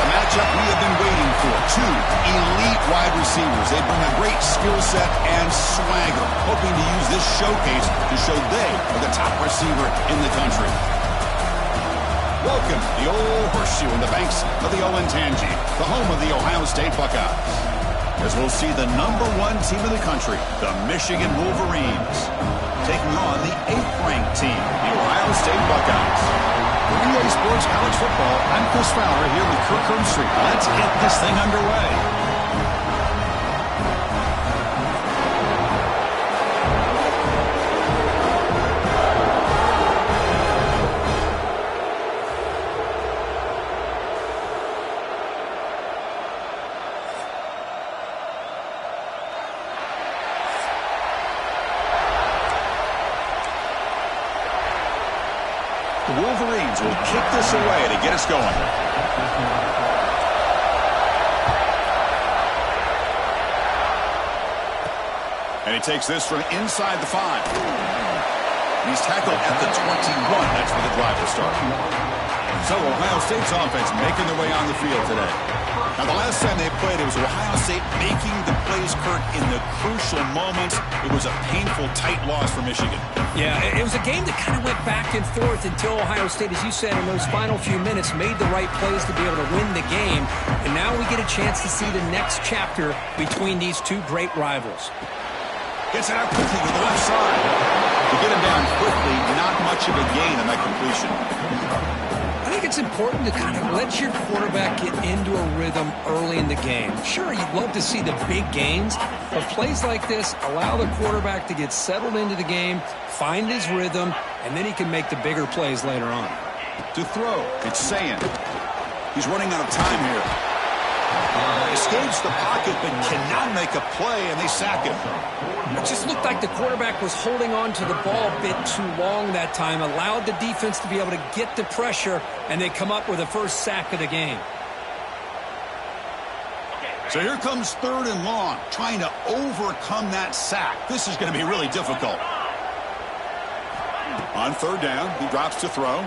a matchup we have been waiting for. Two elite wide receivers. They bring a great skill set and swagger, hoping to use this showcase to show they are the top receiver in the country. Welcome to the old horseshoe in the banks of the Olentangy, the home of the Ohio State Buckeyes. As we'll see the #1 team in the country, the Michigan Wolverines, taking on the 8th-ranked team, the Ohio State Buckeyes. For EA Sports College Football, I'm Chris Fowler here with Kirk Herbstreit. Let's get this thing underway. The Wolverines will kick this away to get us going. And he takes this from inside the 5. He's tackled at the 21. That's where the drive will start. So Ohio State's offense making their way on the field today. Now, the last time they played, it was Ohio State making the plays, Kirk, in the crucial moments. It was a painful, tight loss for Michigan. Yeah, it was a game that kind of went back and forth until Ohio State, as you said, in those final few minutes, made the right plays to be able to win the game. And now we get a chance to see the next chapter between these two great rivals. Gets it out quickly with the left side. To get him down quickly, not much of a gain on that completion. I think it's important to kind of let your quarterback get into a rhythm early in the game. Sure, you'd love to see the big gains, but plays like this allow the quarterback to get settled into the game, find his rhythm, and then he can make the bigger plays later on. To throw, it's saying. He's running out of time here. Escapes the pocket, but cannot make a play, and they sack him. It just looked like the quarterback was holding on to the ball a bit too long that time, allowed the defense to be able to get the pressure, and they come up with the first sack of the game. So here comes 3rd and long, trying to overcome that sack. This is going to be really difficult. On 3rd down, he drops to throw.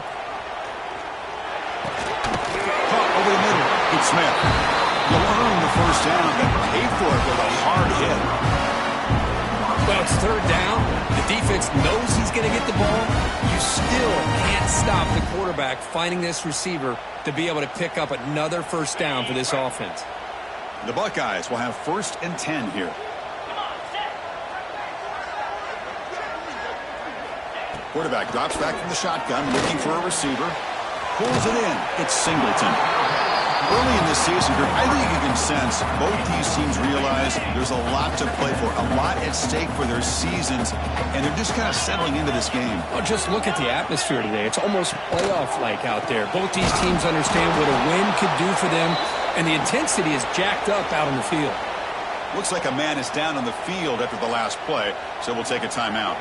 Caught over the middle. It's Smith. You'll earn the first down, but pay for it with a hard hit. Well, it's 3rd down. The defense knows he's going to get the ball. You still can't stop the quarterback finding this receiver to be able to pick up another first down for this offense. The Buckeyes will have 1st and 10 here. Quarterback drops back from the shotgun, looking for a receiver. Pulls it in. It's Singleton. Early in this season, I think you can sense both these teams realize there's a lot to play for, a lot at stake for their seasons, and they're just kind of settling into this game. Well, just look at the atmosphere today. It's almost playoff-like out there. Both these teams understand what a win could do for them, and the intensity is jacked up out on the field. Looks like a man is down on the field after the last play, so we'll take a timeout.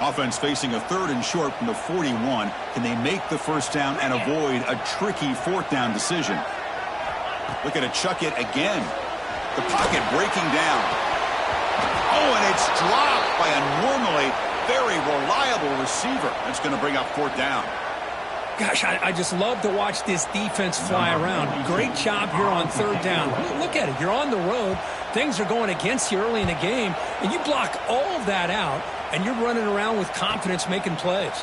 Offense facing a 3rd and short from the 41. Can they make the first down and avoid a tricky 4th down decision? Look at it, chuck it again. The pocket breaking down. Oh, and it's dropped by a normally very reliable receiver. That's going to bring up 4th down. Gosh, I just love to watch this defense fly around. Great job here on 3rd down. Look at it. You're on the road. Things are going against you early in the game, and you block all of that out, and you're running around with confidence making plays.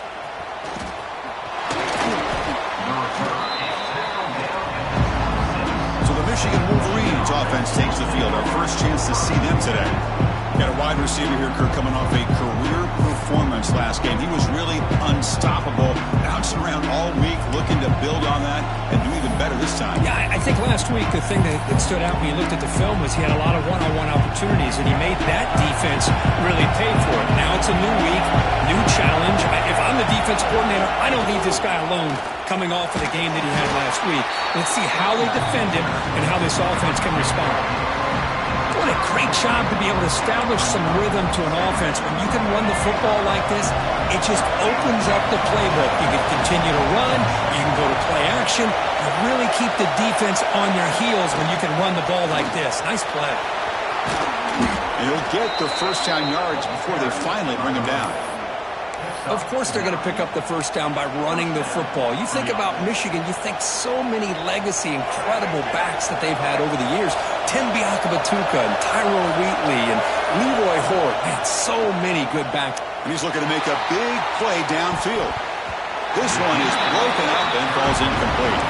So the Michigan Wolverines offense takes the field. Our first chance to see them today. Got a wide receiver here, Kirk, coming off a career performance last game. He was really unstoppable, bouncing around all week, looking to build on that and do even better this time. Yeah, I think last week the thing that stood out when you looked at the film was he had a lot of one-on-one opportunities, and he made that defense really pay for it. Now it's a new week, new challenge. If I'm the defense coordinator, I don't leave this guy alone coming off of the game that he had last week. Let's see how they defend him and how this offense can respond. What a great job to be able to establish some rhythm to an offense. When you can run the football like this, it just opens up the playbook. You can continue to run. You can go to play action. You really keep the defense on their heels when you can run the ball like this. Nice play. And he'll get the first down yards before they finally bring him down. Of course they're going to pick up the first down by running the football. You think about Michigan, you think so many legacy, incredible backs that they've had over the years. Tim Biakabatuka and Tyrone Wheatley and Leroy Hort. Man, so many good backs. And he's looking to make a big play downfield. This one is broken up and falls incomplete.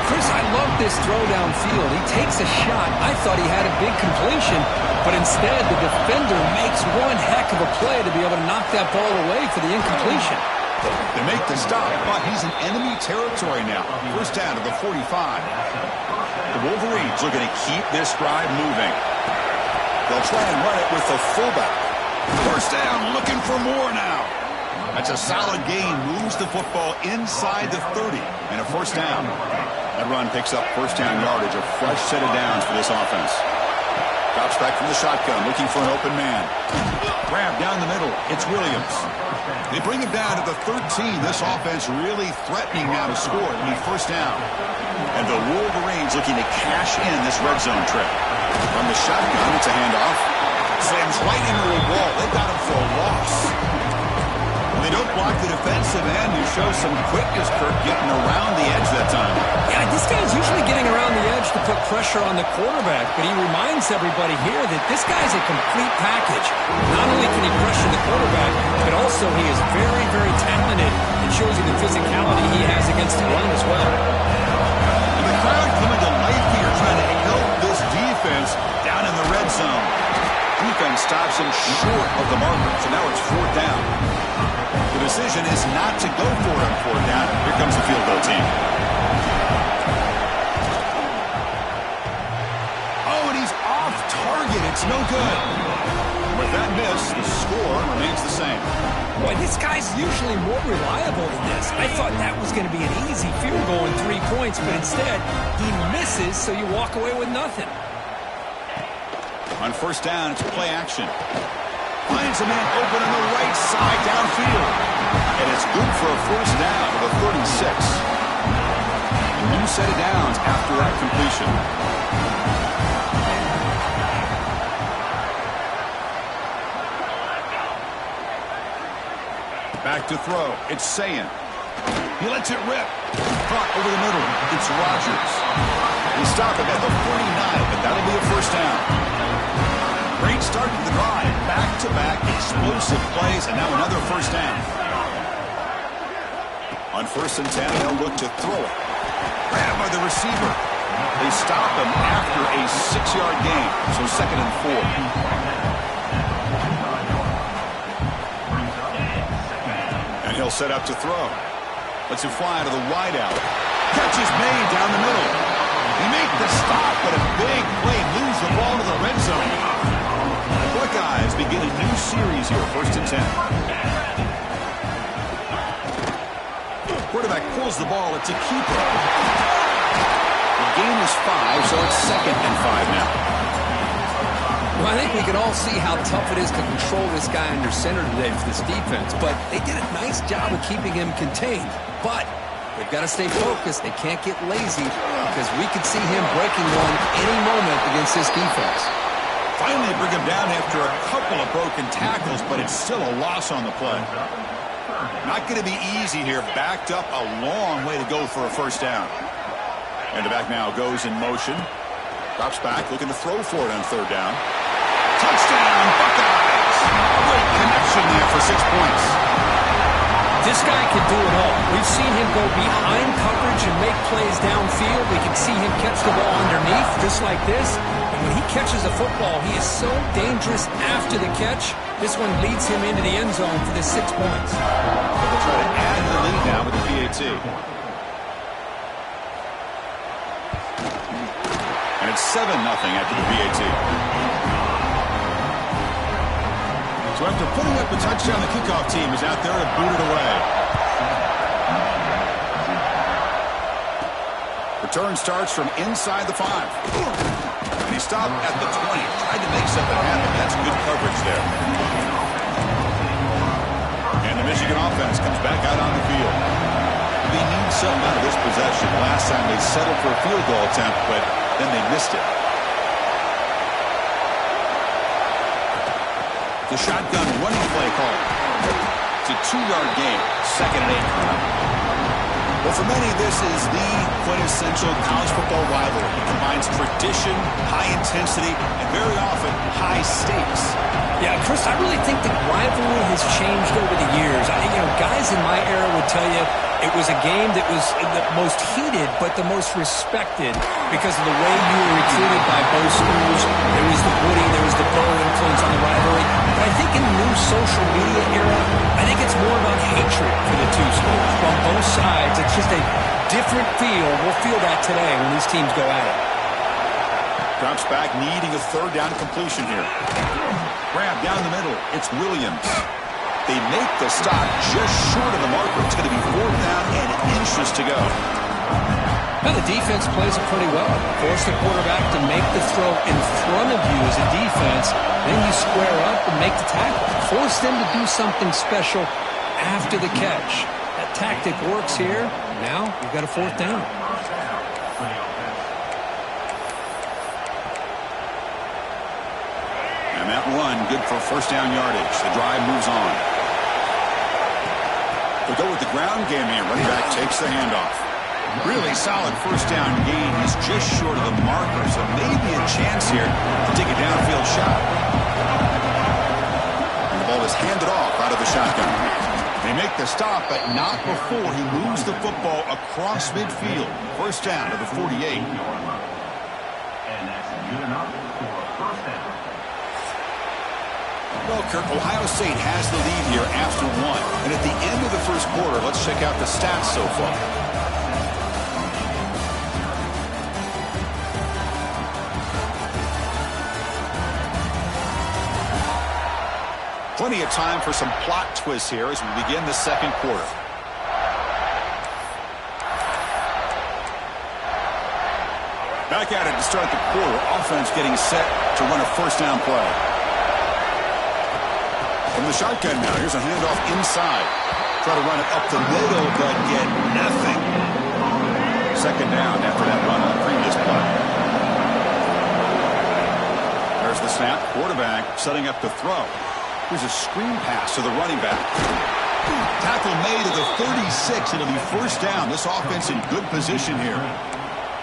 Chris, I love this throw downfield. He takes a shot. I thought he had a big completion, but instead the defender makes one heck of a play to be able to knock that ball away for the incompletion. They make the stop, but he's in enemy territory now. First down to the 45. The Wolverines looking to keep this drive moving. They'll try and run it with the fullback. First down, looking for more now. That's a solid gain. Moves the football inside the 30 and a first down. That run picks up first down yardage, a fresh set of downs for this offense. Drops back from the shotgun, looking for an open man. Grab down the middle. It's Williams. They bring him down to the 13. This offense really threatening now to score. It'll be first down. And the Wolverines looking to cash in this red zone trip. From the shotgun, it's a handoff. Slams right into the wall. They got him for a loss. They don't block the defensive end, who shows some quickness, Kirk, getting around the edge that time. Yeah, this guy's usually getting around the edge to put pressure on the quarterback, but he reminds everybody here that this guy's a complete package. Not only can he pressure the quarterback, but also he is very, very talented and shows you the physicality he has against the run as well. And the crowd coming to life here, trying to help this defense down in the red zone. Defense stops him short of the marker, so now it's fourth down. The decision is not to go for it on fourth down. Here comes the field goal team. Oh, and he's off target. It's no good. With that miss, the score remains the same. Boy, this guy's usually more reliable than this. I thought that was going to be an easy field goal in 3 points, but instead, he misses, so you walk away with nothing. On first down, it's play action. Finds a man open on the right side downfield. And it's good for a first down to the 36. A new set of downs after that completion. Back to throw. It's Sayin. He lets it rip. Caught over the middle. It's Rodgers. They stop him at the 49, but that'll be a first down. Great start to the drive. Back-to-back explosive plays, and now another first down. On first and 10, they'll look to throw it. Grabbed by the receiver. They stop him after a 6-yard gain, so second and 4. And he'll set up to throw. Lets it fly to the wideout. Catch is made down the middle. He made the stop, but a big play moves the ball to the red zone. The Buckeyes begin a new series here, first and 10. Quarterback pulls the ball. It's a keeper. The game is 5, so it's second and 5 now. Well, I think we can all see how tough it is to control this guy under center today for this defense, but they did a nice job of keeping him contained. But they've got to stay focused. They can't get lazy because we could see him breaking one any moment against this defense. Finally bring him down after a couple of broken tackles, but it's still a loss on the play. Not going to be easy here. Backed up a long way to go for a first down. And the back now goes in motion. Drops back, looking to throw for it on third down. Touchdown, Buckeyes! Great connection there for 6 points. This guy can do it all. We've seen him go behind coverage and make plays downfield. We can see him catch the ball underneath, just like this. And when he catches a football, he is so dangerous after the catch. This one leads him into the end zone for the 6 points. They'll try to add the lead now with the PAT. And it's 7-0 after the PAT. So after putting up a touchdown, the kickoff team is out there to boot it away. Return starts from inside the 5. And he stopped at the 20. Tried to make something happen. That's good coverage there. And the Michigan offense comes back out on the field. They need something out of this possession. Last time they settled for a field goal attempt, but then they missed it. The shotgun running play call. It's a 2-yard gain. 2nd and 8 coming up. Well, for many, this is the quintessential college football rivalry. It combines tradition, high intensity, and very often high stakes. Yeah, Chris, I really think the rivalry has changed over the years. Guys in my era would tell you it was a game that was the most heated but the most respected because of the way you were treated by both schools. There was the Woody, there was the Bo influence on the rivalry. But I think in the new social media era, I think it's more about hatred for the two schools. On both sides, it's just a different feel. We'll feel that today when these teams go at it. Drops back, needing a 3rd down completion here. Grab down the middle. It's Williams. They make the stop just short of the marker. It's going to be 4th down and inches to go. Now the defense plays it pretty well. Force the quarterback to make the throw in front of you as a defense. Then you square up and make the tackle. Force them to do something special after the catch. That tactic works here. Now you've got a 4th down. And that run, good for 1st down yardage. The drive moves on. We'll go with the ground game here. Running back takes the handoff. Really solid 1st down gain. He's just short of the marker, so maybe a chance here to take a downfield shot. And the ball is handed off out of the shotgun. They make the stop, but not before he moves the football across midfield. 1st down to the 48. And that's good enough for a 1st down. Well, Kirk, Ohio State has the lead here after 1. And at the end of the 1st quarter, let's check out the stats so far. Plenty of time for some plot twists here as we begin the 2nd quarter. Back at it to start the quarter. Offense getting set to run a 1st down play. From the shotgun now, here's a handoff inside. Try to run it up the middle, but get nothing. 2nd down after that run on the previous play. There's the snap. Quarterback setting up the throw. Here's a screen pass to the running back. Tackle made at the 36. It'll be 1st down. This offense in good position here.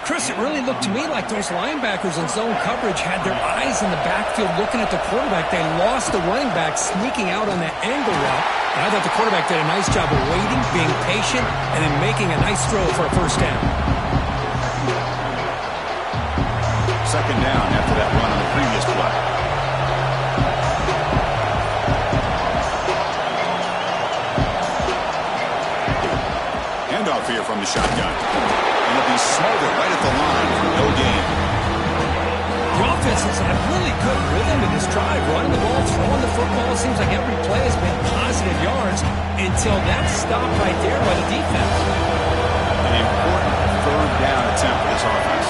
Chris, it really looked to me like those linebackers in zone coverage had their eyes in the backfield looking at the quarterback. They lost the running back sneaking out on that angle route. And I thought the quarterback did a nice job of waiting, being patient, and then making a nice throw for a 1st down. 2nd down after that run on the previous play. Handoff here from the shotgun. And it'll be smothered right at the line for no gain. The offense has had really good rhythm in this drive. Running the ball, throwing the football. It seems like every play has been positive yards until that stop right there by the defense. An important 3rd down attempt for this offense.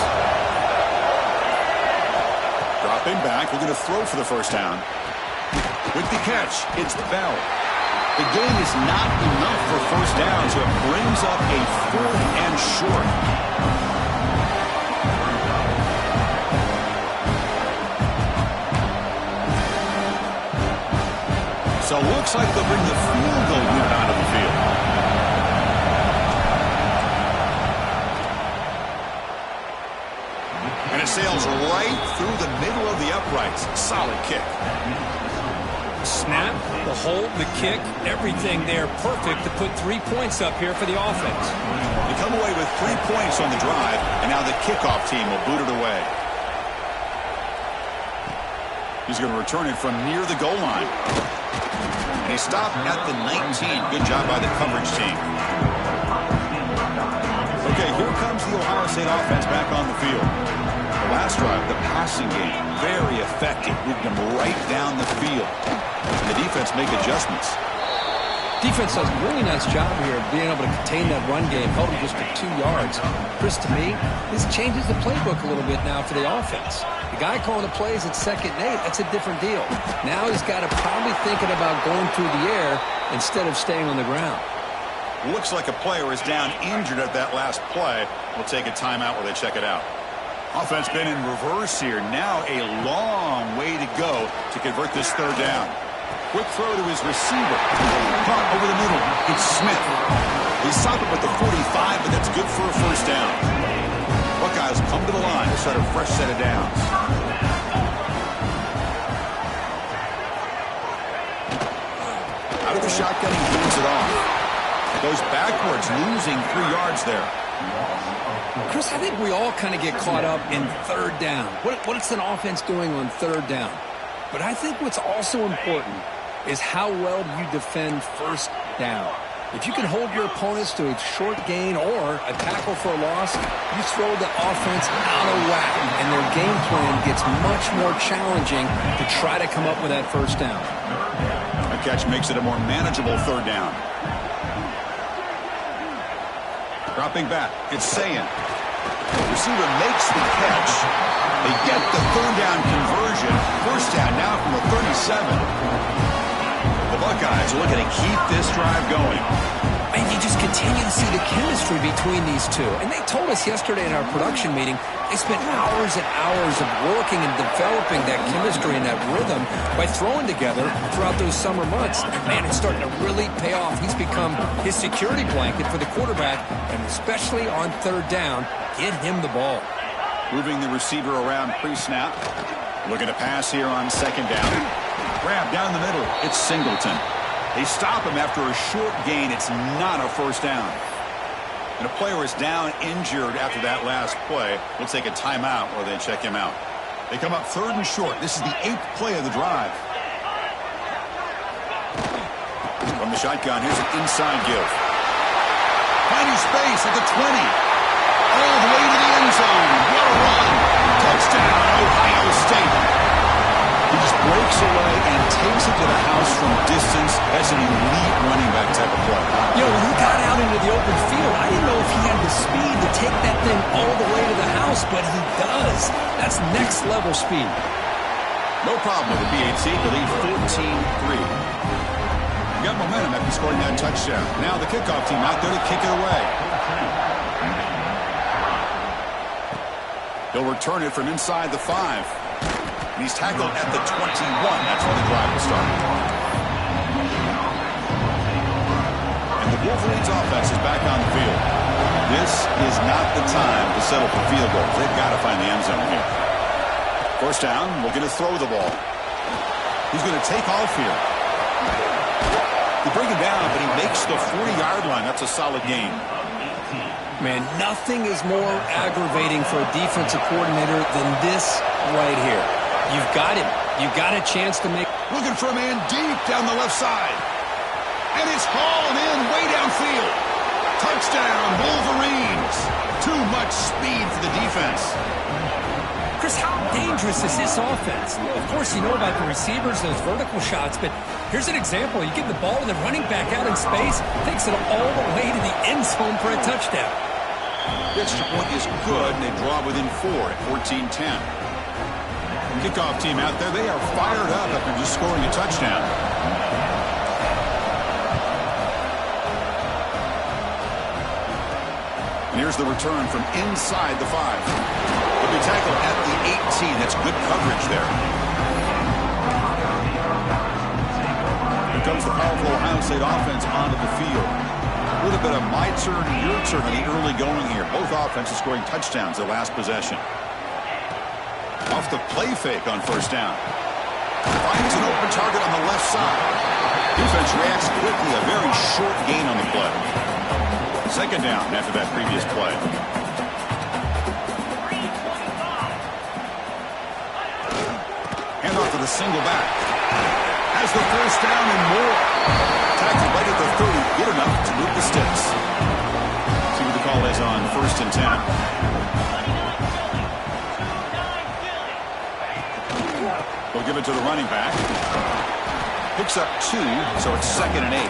Dropping back. We're going to throw for the 1st down. With the catch, it's Bell. The gain is not enough for 1st down, so it brings up a 4th and short. So it looks like they'll bring the field goal unit onto the field. And it sails right through the middle of the uprights. Solid kick. Snap, the hold, the kick, everything there perfect to put 3 points up here for the offense. They come away with 3 points on the drive, and now the kickoff team will boot it away. He's going to return it from near the goal line. And he stopped at the 19. Good job by the coverage team. Okay, here comes the Ohio State offense back on the field. The last drive, the passing game, very effective. Moved them right down the field. And the defense make adjustments. Defense does a really nice job here of being able to contain that run game, held them just to 2 yards. Chris, to me, this changes the playbook a little bit now for the offense. The guy calling the plays at 2nd and 8, that's a different deal. Now he's got to probably thinking about going through the air instead of staying on the ground. Looks like a player is down injured at that last play. We'll take a timeout while they check it out. Offense been in reverse here. Now a long way to go to convert this 3rd down. Quick throw to his receiver. Caught over the middle. It's Smith. He stopped him with the 45, but that's good for a first down. Buckeyes come to the line to start a fresh set of downs. Out of the shotgun, he hands it off. Goes backwards, losing 3 yards there. Chris, I think we all kind of get caught up in third down. What's an offense doing on third down? But I think what's also important is how well you defend first down. If you can hold your opponents to a short gain or a tackle for a loss, you throw the offense out of whack, and their game plan gets much more challenging to try to come up with that first down. A catch makes it a more manageable third down. Dropping back, it's Sayan. The receiver makes the catch. They get the third down conversion. First down now from the 37. The Buckeyes are looking to keep this drive going. Man, you just continue to see the chemistry between these two. And they told us yesterday in our production meeting, they spent hours and hours of working and developing that chemistry and that rhythm by throwing together throughout those summer months. And man, it's starting to really pay off. He's become his security blanket for the quarterback, and especially on third down, get him the ball. Moving the receiver around pre-snap. Looking to pass here on second down. Grab down the middle. It's Singleton. They stop him after a short gain. It's not a first down. And a player is down injured after that last play. We'll take a timeout or they check him out. They come up third and short. This is the 8th play of the drive. From the shotgun, here's an inside give. Finding space at the 20. All the way to the end zone. What a run. Touchdown, Ohio State. He just breaks away and takes it to the house from distance. That's an elite running back type of play. When he got out into the open field, I didn't know if he had the speed to take that thing all the way to the house, but he does. That's next level speed. No problem with the BHC to lead 14-3. Got momentum after scoring that touchdown. Now the kickoff team out there to kick it away. He'll return it from inside the 5. He's tackled at the 21. That's where the drive will start. And the Wolverines offense is back on the field. This is not the time to settle for field goals. They've got to find the end zone here. First down, looking to throw the ball. He's going to take off here. They bring him down, but he makes the 40-yard line. That's a solid gain. Man, nothing is more aggravating for a defensive coordinator than this right here. You've got him. You've got a chance to make... Looking for a man deep down the left side. And it's hauled in way downfield. Touchdown, Wolverines. Too much speed for the defense. Chris, how dangerous is this offense? Of course, you know about the receivers, those vertical shots, but here's an example. You give the ball to the running back out in space, takes it all the way to the end zone for a touchdown. The extra point is good, and they draw within 4 at 14-10. Kickoff team out there, they are fired up after just scoring a touchdown. And here's the return from inside the 5. He'll be tackled at the 18. That's good coverage there. Here comes the powerful Ohio State offense onto the field. A little bit of my turn, your turn in the early going here. Both offenses scoring touchdowns their last possession. Off the play fake on first down. Finds an open target on the left side. Defense reacts quickly. A very short gain on the play. Second down after that previous play. Hand off to the single back. Has the first down and more. Tackled right at the 30. Good enough to move the sticks. See what the call is on first and 10. We'll give it to the running back. Picks up 2, so it's 2nd and 8.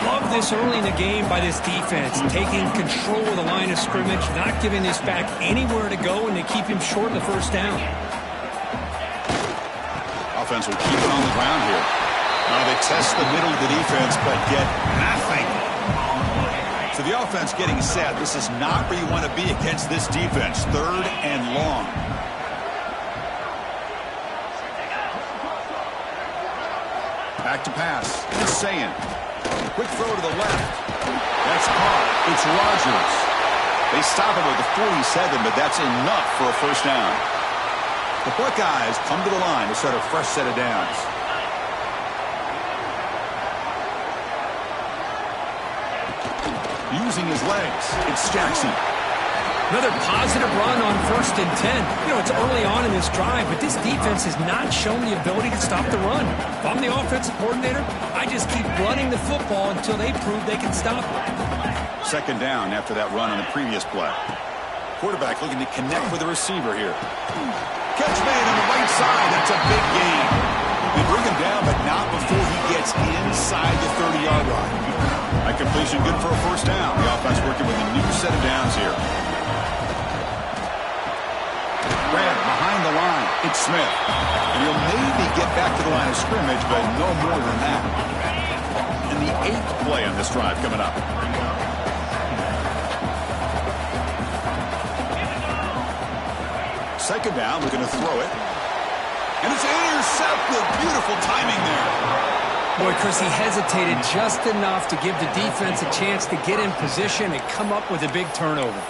Love this early in the game by this defense, taking control of the line of scrimmage, not giving this back anywhere to go, and they keep him short of the first down. Offense will keep it on the ground here. Now they test the middle of the defense, but get nothing. So the offense getting set. This is not where you want to be against this defense. 3rd and long. back to pass. It's Sayin. Quick throw to the left. That's caught. It's Rodgers. They stop him at the 47, but that's enough for a first down. The Buckeyes come to the line to start a fresh set of downs. Using his legs, it's Jackson. Another positive run on 1st and 10. You know, it's early on in this drive, but this defense has not shown the ability to stop the run. If I'm the offensive coordinator, I just keep running the football until they prove they can stop it. Second down after that run on the previous play. Quarterback looking to connect with the receiver here. Catch made on the right side. That's a big gain. They bring him down, but not before he gets inside the 30-yard line. That completion good for a first down. The offense working with a new set of downs here. Red behind the line. It's Smith. And he'll maybe get back to the line of scrimmage, but no more than that. And the 8th play on this drive coming up. Second down, looking to throw it. And it's intercepted. Beautiful timing there. Boy, Chris, he hesitated just enough to give the defense a chance to get in position and come up with a big turnover.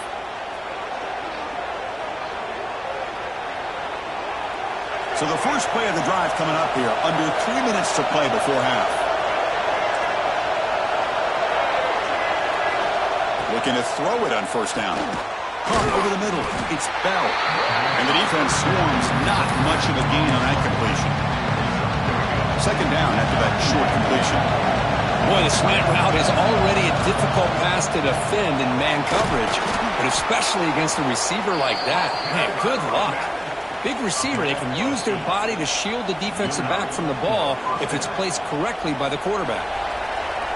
So the first play of the drive coming up here, under 3 minutes to play before half. Looking to throw it on first down. Caught over the middle. It's Bell. And the defense swarms. Not much of a gain on that completion. Second down after that short completion. Boy, the slant route is already a difficult pass to defend in man coverage, but especially against a receiver like that. Man, good luck. Big receiver, they can use their body to shield the defensive back from the ball if it's placed correctly by the quarterback.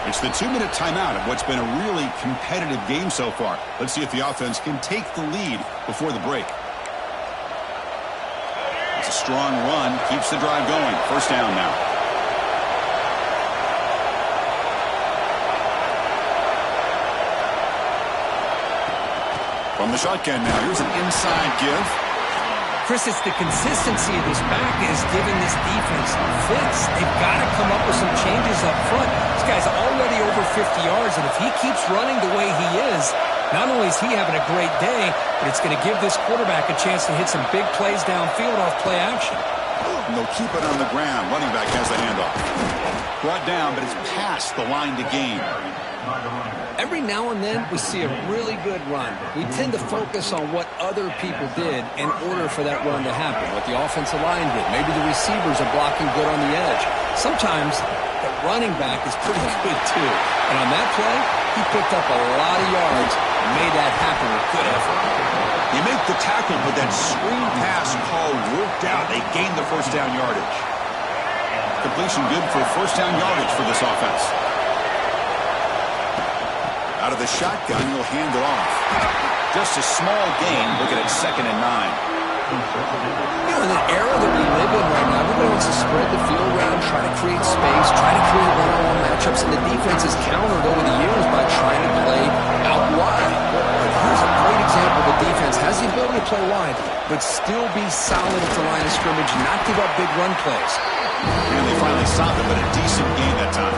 It's the 2-minute timeout of what's been a really competitive game so far. Let's see if the offense can take the lead before the break. It's a strong run, keeps the drive going. First down now. From the shotgun now, here's an inside give. Chris, it's the consistency of this back that has given this defense fits. They've got to come up with some changes up front. This guy's already over 50 yards, and if he keeps running the way he is, not only is he having a great day, but it's going to give this quarterback a chance to hit some big plays downfield off play action. And they'll keep it on the ground. Running back has the handoff. Brought down, but it's past the line to gain. Every now and then we see a really good run. We tend to focus on what other people did in order for that run to happen, what the offensive line did. Maybe the receivers are blocking good on the edge. Sometimes the running back is pretty good too. And on that play, he picked up a lot of yards and made that happen with good effort. You make the tackle, but that screen pass call worked out. They gained the first down yardage. Completion good for first down yardage for this offense. Out of the shotgun, he'll hand it off. Just a small gain, looking at 2nd and 9. You know, in the era that we live in right now, everybody wants to spread the field around, try to create space, try to create one-on-one matchups, and the defense is countered over the years by trying to play out wide. But here's a great example of a defense has the ability to play wide, but still be solid at the line of scrimmage, not give up big run plays. And they finally stopped it, but a decent gain that time.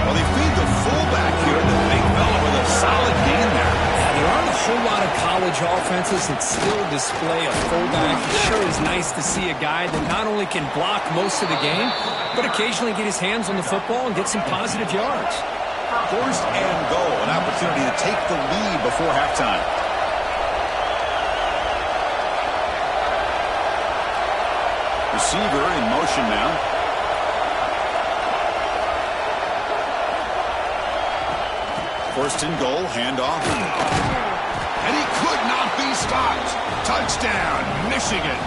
Well, they feed the fullback here to the big fella with a solid gain there. Yeah, there aren't a whole lot of college offenses that still display a fullback. It sure is nice to see a guy that not only can block most of the game, but occasionally get his hands on the football and get some positive yards. First and goal, an opportunity to take the lead before halftime. Receiver in motion now. First and goal, handoff. And he could not be stopped. Touchdown, Michigan.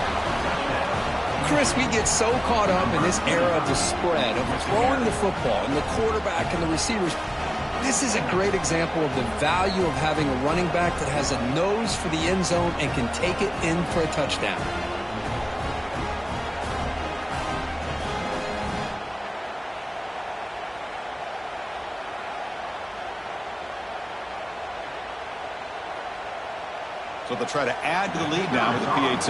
Chris, we get so caught up in this era of the spread, of throwing the football, and the quarterback and the receivers. This is a great example of the value of having a running back that has a nose for the end zone and can take it in for a touchdown. So they'll try to add to the lead now with the PAT.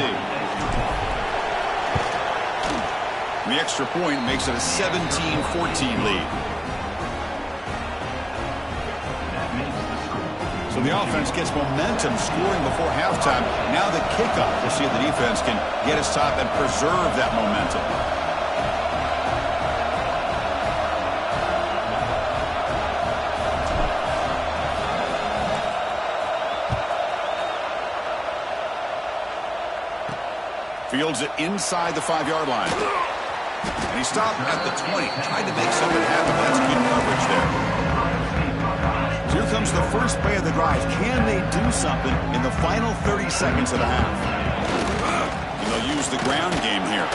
And the extra point makes it a 17-14 lead. So the offense gets momentum scoring before halftime. Now the kickoff. We'll see if the defense can get a stop and preserve that momentum. Fields it inside the 5-yard line. And he stopped at the 20. Tried to make something happen. That's good coverage there. Here comes the first play of the drive. Can they do something in the final 30 seconds of the half? And they'll use the ground game here.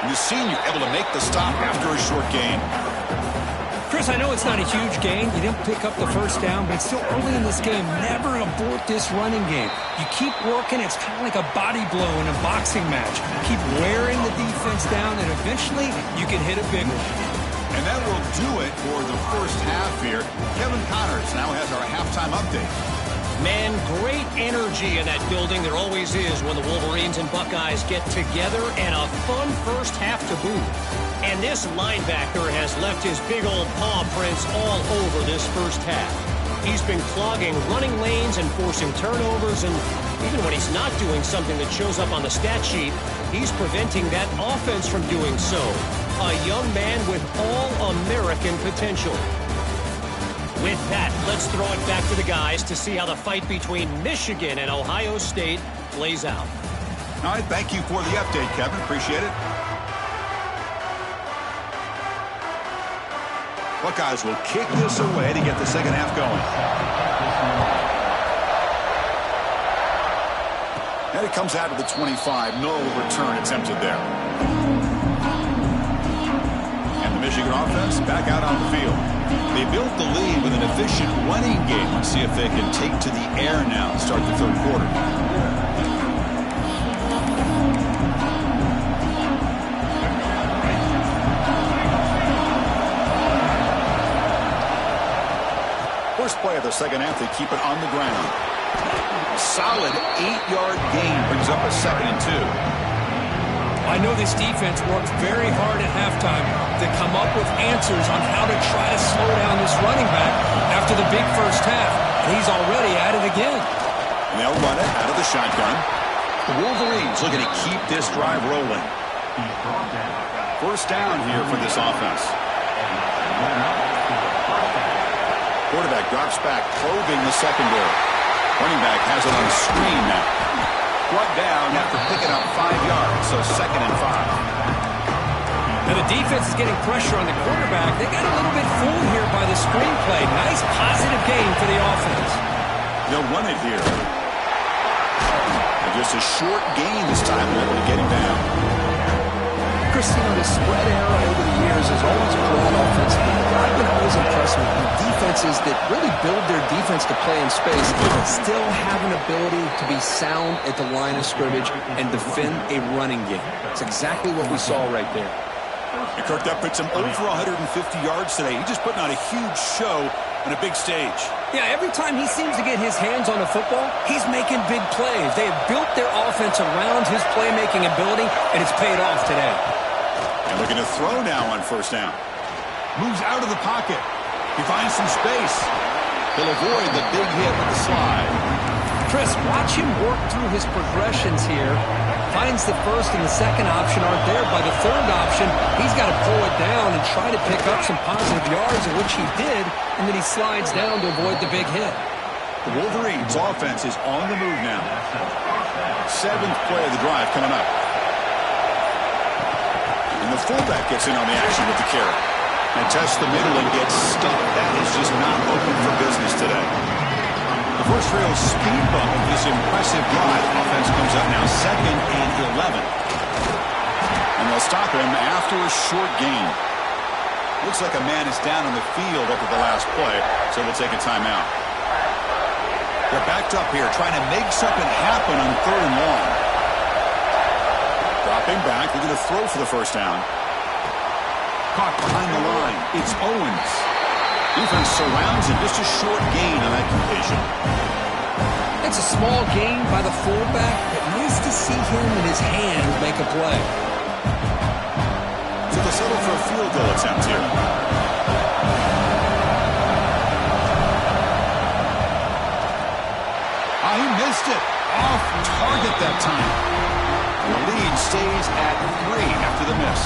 And the senior able to make the stop after a short gain. Chris, I know it's not a huge gain. You didn't pick up the first down, but it's still early in this game. Never abort this running game. You keep working. It's kind of like a body blow in a boxing match. Keep wearing the defense down, and eventually you can hit a big one. And that will do it for the first half here. Kevin Connors now has our halftime update. Man, great energy in that building. There always is when the Wolverines and Buckeyes get together, and a fun first half to boot. And this linebacker has left his big old paw prints all over this first half. He's been clogging running lanes and forcing turnovers, and even when he's not doing something that shows up on the stat sheet, he's preventing that offense from doing so. A young man with all-American potential. With that, let's throw it back to the guys to see how the fight between Michigan and Ohio State plays out. All right, thank you for the update, Kevin. Appreciate it. Buckeyes will kick this away to get the second half going. And it comes out of the 25. No return attempted there. And the Michigan offense back out on the field. They built the lead with an efficient running game. Let's see if they can take to the air now to start the third quarter. First play of the second half, they keep it on the ground. Solid 8-yard gain brings up a 2nd and 2. I know this defense worked very hard at halftime to come up with answers on how to try to slow down this running back after the big first half. And he's already at it again. And they'll run it out of the shotgun. The Wolverines looking to keep this drive rolling. First down here for this offense. Quarterback drops back, probing the secondary. Running back has it on the screen now. Brought down after picking up 5 yards, so 2nd and 5. Now the defense is getting pressure on the quarterback. They got a little bit fooled here by the screen play. Nice positive gain for the offense. They'll run it here. And just a short gain this time. They're able to get him down. Christine, the spread era over the years has always brought offensively. I've been always impressed with the defenses that really build their defense to play in space and still have an ability to be sound at the line of scrimmage and defend a running game. That's exactly what we saw right there. And Kirk, that puts him over 150 yards today. He's just putting on a huge show on a big stage. Yeah, every time he seems to get his hands on the football, he's making big plays. They have built their offense around his playmaking ability, and it's paid off today. And looking to throw now on first down. Moves out of the pocket. He finds some space. He'll avoid the big hit with the slide. Chris, watch him work through his progressions here. Finds the first and the second option aren't there. By the third option, he's got to pull it down and try to pick up some positive yards, of which he did, and then he slides down to avoid the big hit. The Wolverines' offense is on the move now. 7th play of the drive coming up. And the fullback gets in on the action with the carry. And tests the middle and gets stuck. That is just not open for business today. The first real speed bump of this impressive drive. Offense comes up now 2nd and 11. And they'll stop him after a short gain. Looks like a man is down on the field after the last play, so they'll take a timeout. They're backed up here, trying to make something happen on 3rd and long. Dropping back, they're going to throw for the first down. Caught behind the line. It's Owens. Defense surrounds him. Just a short gain on that completion. It's a small gain by the fullback, but nice to see him and his hands make a play. So to settle for a field goal attempt here. He missed it. Off target that time. The lead stays at 3 after the miss.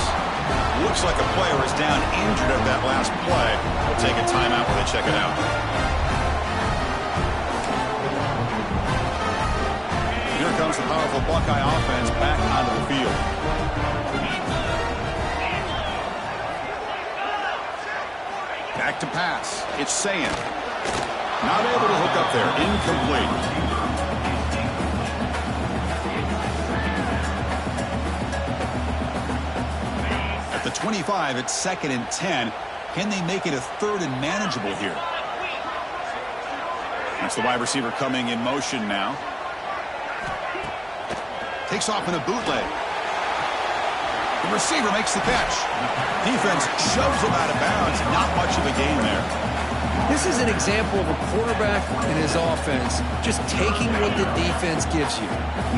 Looks like a player is down injured at that last play. We'll take a timeout while they check it out. Here comes the powerful Buckeye offense back onto the field. Back to pass. It's Sayin. Not able to hook up there. Incomplete. At the 25, it's 2nd and 10. Can they make it a 3rd and manageable here? That's the wide receiver coming in motion now. Takes off in a bootleg. The receiver makes the catch. Defense shoves him out of bounds. Not much of a gain there. This is an example of a quarterback and his offense just taking what the defense gives you.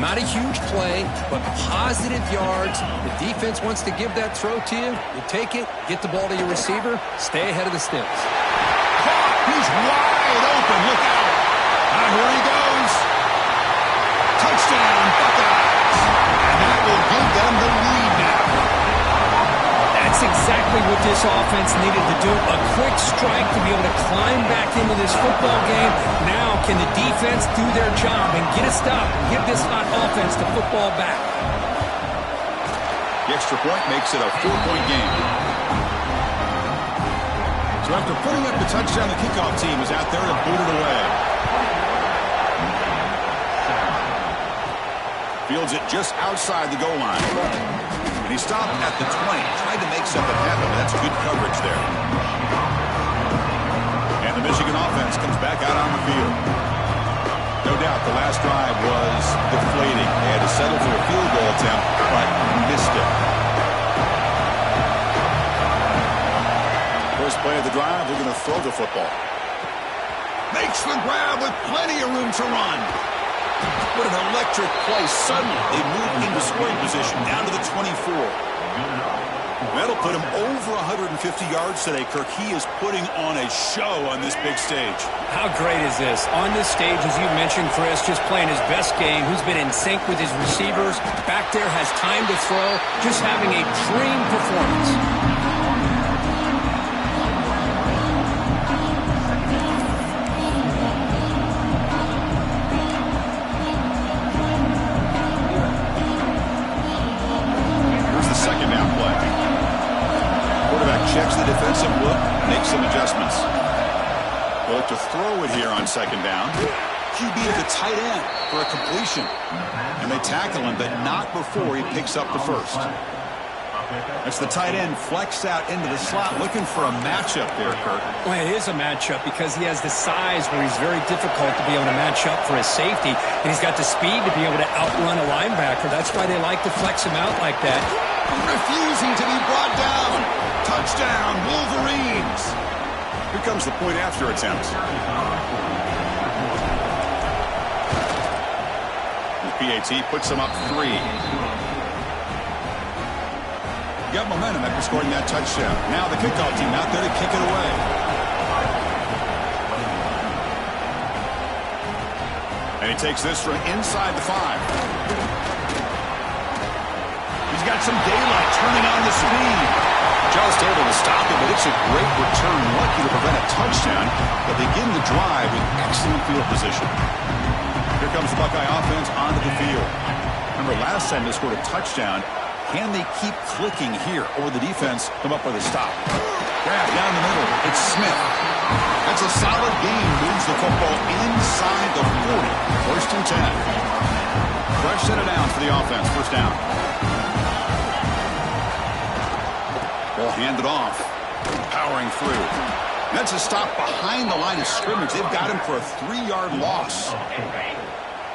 Not a huge play, but positive yards. The defense wants to give that throw to you. You take it, get the ball to your receiver, stay ahead of the sticks. Caught! He's wide open. Look out. And here he goes. Touchdown, Buckeyes. And that will give them the lead now. That's exactly what this offense needed to do. A quick strike to be able to climb back into this football game. Now can the defense do their job and get a stop and give this hot offense the football back? The extra point makes it a 4-point game. So after putting up the touchdown, the kickoff team is out there to boot it away. Fields it just outside the goal line. And he stopped at the 20. Tried to make something happen, but that's good coverage there. And the Michigan offense comes back out on the field. No doubt the last drive was deflating. They had to settle for a field goal attempt, but missed it. First play of the drive, they're going to throw the football. Makes the grab with plenty of room to run. What an electric play. Suddenly, they move into scoring position down to the 24. That'll put him over 150 yards today, Kirk. He is putting on a show on this big stage. How great is this? On this stage, as you mentioned, Chris, just playing his best game. Who's been in sync with his receivers. Back there, has time to throw. Just having a dream performance. Checks the defensive look, makes some adjustments. They'll look to throw it here on 2nd down. QB to the tight end for a completion. And they tackle him, but not before he picks up the first. That's the tight end flexed out into the slot, looking for a matchup there, Kirk. Well, it is a matchup because he has the size where he's very difficult to be able to match up for his safety. And he's got the speed to be able to outrun a linebacker. That's why they like to flex him out like that. Refusing to be brought down. Touchdown, Wolverines. Here comes the point after attempt. The PAT puts them up 3. Got momentum after scoring that touchdown. Now the kickoff team out there to kick it away. And he takes this from inside the 5. He's got some daylight, turning on the speed. Just able to stop him, but it's a great return. Lucky to prevent a touchdown, but begin the drive with excellent field position. Here comes the Buckeye offense onto the field. Remember, last time they scored a touchdown. Can they keep clicking here, or the defense come up with a stop? Grab down the middle. It's Smith. That's a solid gain. Moves the football inside the 40. 1st and 10. Fresh set of downs for the offense. 1st down. Ball handed off. Powering through. That's a stop behind the line of scrimmage. They've got him for a 3-yard loss.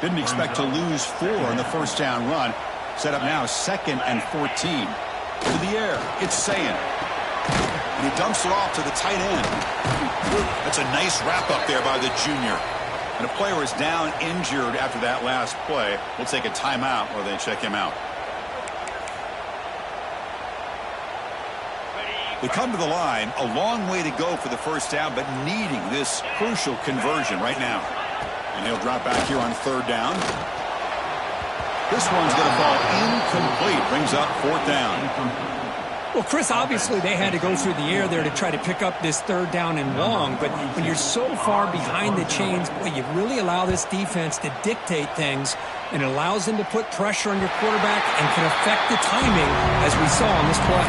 Didn't expect to lose 4 on the 1st down run. Set up now 2nd and 14. To the air. It's Sayin. And he dumps it off to the tight end. That's a nice wrap up there by the junior. And a player is down injured after that last play. We'll take a timeout while they check him out. They come to the line, a long way to go for the first down, but needing this crucial conversion right now. And he'll drop back here on third down. This one's going to fall incomplete. Brings up fourth down. Well, Chris, obviously they had to go through the air there to try to pick up this third down and long, but when you're so far behind the chains, boy, you really allow this defense to dictate things, and it allows them to put pressure on your quarterback and can affect the timing, as we saw on this play.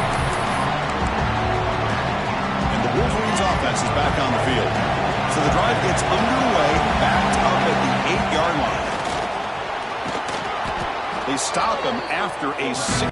And the Wolverines offense is back on the field. So the drive gets underway, backed up at the 8-yard line. They stop him after a 6.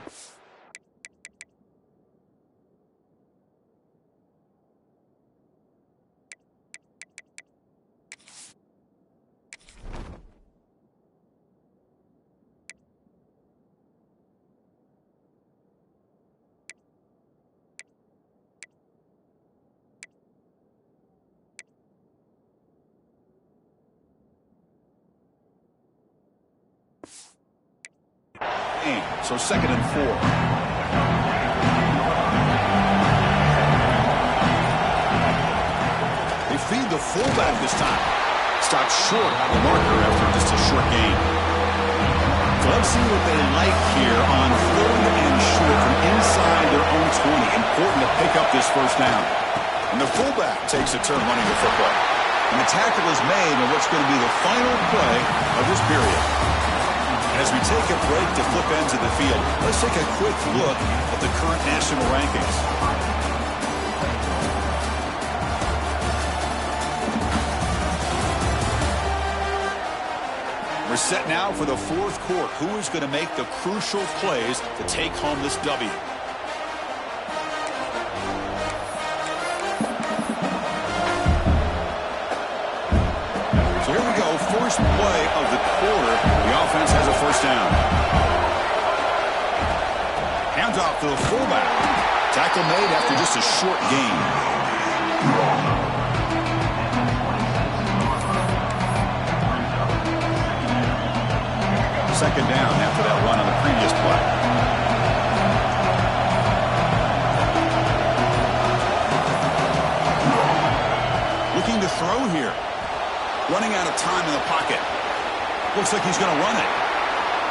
So 2nd and 4. They feed the fullback this time. Stopped short on the marker after just a short gain. So let's see what they like here on 3rd and short from inside their own 20. Important to pick up this first down. And the fullback takes a turn running the football. And the tackle is made on what's going to be the final play of this period. As we take a break to flip ends of the field, let's take a quick look at the current national rankings. We're set now for the fourth quarter. Who is going to make the crucial plays to take home this W? So here we go, first play of the quarter. The offense has a first down. Hands off to the fullback. Tackle made after just a short gain. Second down after that run on the previous play. Looking to throw here. Running out of time in the pocket. Looks like he's going to run it.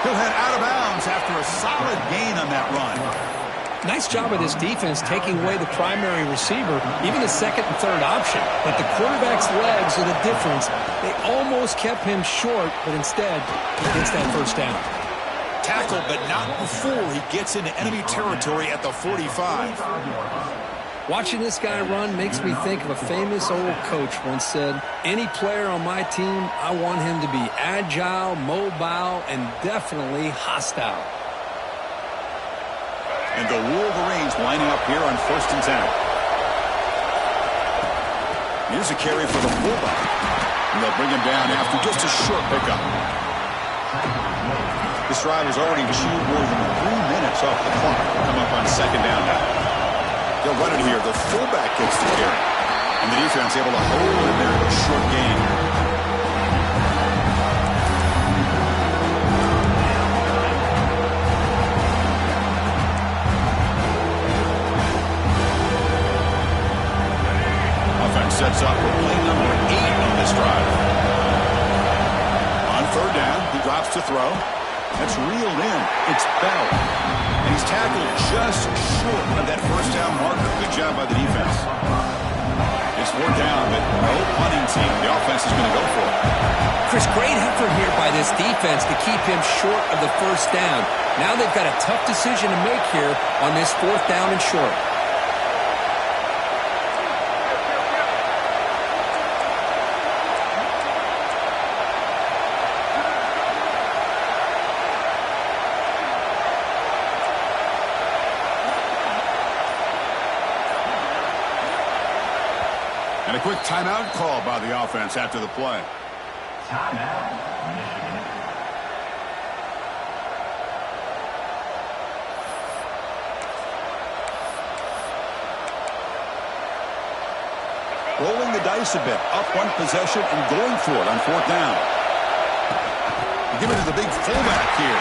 He'll head out of bounds after a solid gain on that run. Nice job of this defense taking away the primary receiver, even the second and third option. But the quarterback's legs are the difference. They almost kept him short, but instead, he gets that first down. Tackled, but not before he gets into enemy territory at the 45. Watching this guy run makes me think of a famous old coach once said, any player on my team, I want him to be agile, mobile, and definitely hostile. And the Wolverines lining up here on 1st and 10. Here's a carry for the fullback. And they'll bring him down after just a short pickup. This drive has already chewed more than 3 minutes off the clock. Come up on 2nd down now. They'll run it here. The fullback gets the carry. And the defense able to hold in there with a short gain. Offense sets up for play number 8 on this drive. On 3rd down, he drops to throw. That's reeled in. It's Bell. And he's tackled just short of that first down marker. Good job by the defense. It's 4th down, but no punting team. The offense is going to go for it. Chris, great effort here by this defense to keep him short of the first down. Now they've got a tough decision to make here on this 4th down and short. And a quick timeout call by the offense after the play. Timeout, Michigan. Rolling the dice a bit. Up one possession and going for it on 4th down. Give it to the big fullback here.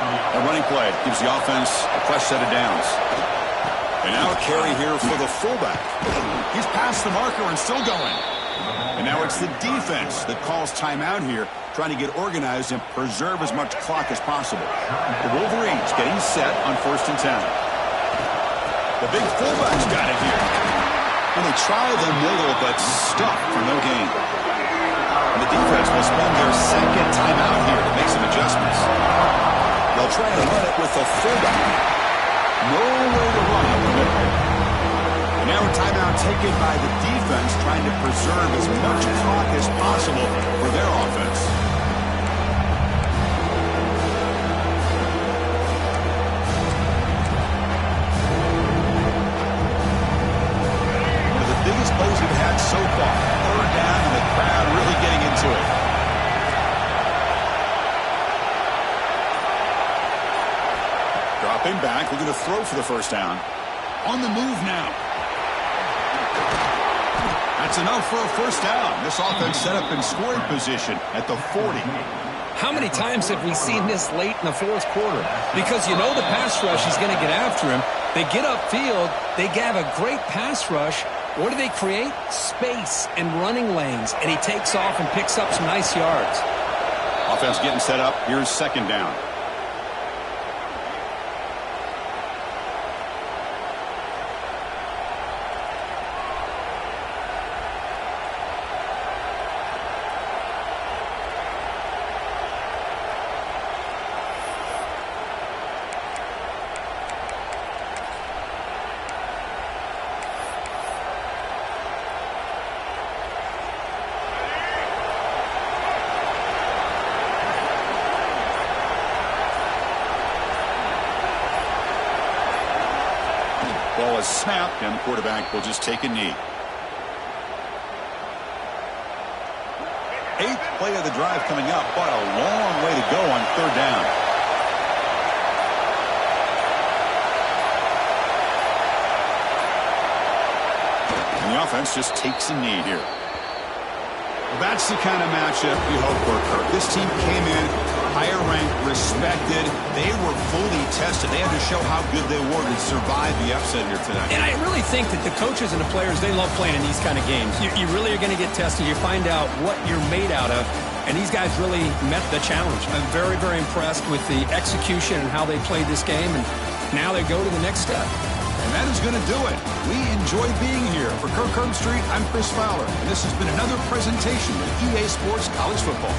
A running play gives the offense a fresh set of downs. And now a carry here for the fullback. He's past the marker and still going. And now it's the defense that calls timeout here, trying to get organized and preserve as much clock as possible. The Wolverines getting set on 1st and 10. The big fullback's got it here. And they try the middle, but stuffed for no gain. And the defense will spend their second timeout here to make some adjustments. They'll try to run it with the fullback. No way to run up the middle. And now a timeout taken by the defense, trying to preserve as much clock as possible for their offense. One of the biggest plays we've had so far. 3rd down and the crowd really getting into it. Dropping back, looking to throw for the 1st down. On the move now. That's enough for a 1st down. This offense set up in scoring position at the 40. How many times have we seen this late in the 4th quarter? Because you know the pass rush is going to get after him. They get upfield. They have a great pass rush. What do they create? Space and running lanes. And he takes off and picks up some nice yards. Offense getting set up. Here's 2nd down. Ball is snapped, and the quarterback will just take a knee. 8th play of the drive coming up, but a long way to go on 3rd down. And the offense just takes a knee here. Well, that's the kind of matchup you hope for, Kirk. This team came in higher ranked, respected. They were fully tested. They had to show how good they were to survive the upset here tonight. And I really think that the coaches and the players, they love playing in these kind of games. You really are going to get tested. You find out what you're made out of. And these guys really met the challenge. I'm very, very impressed with the execution and how they played this game. And now they go to the next step. And that is going to do it. We enjoy being here. For Kirk Street, I'm Chris Fowler. And this has been another presentation of EA Sports College Football.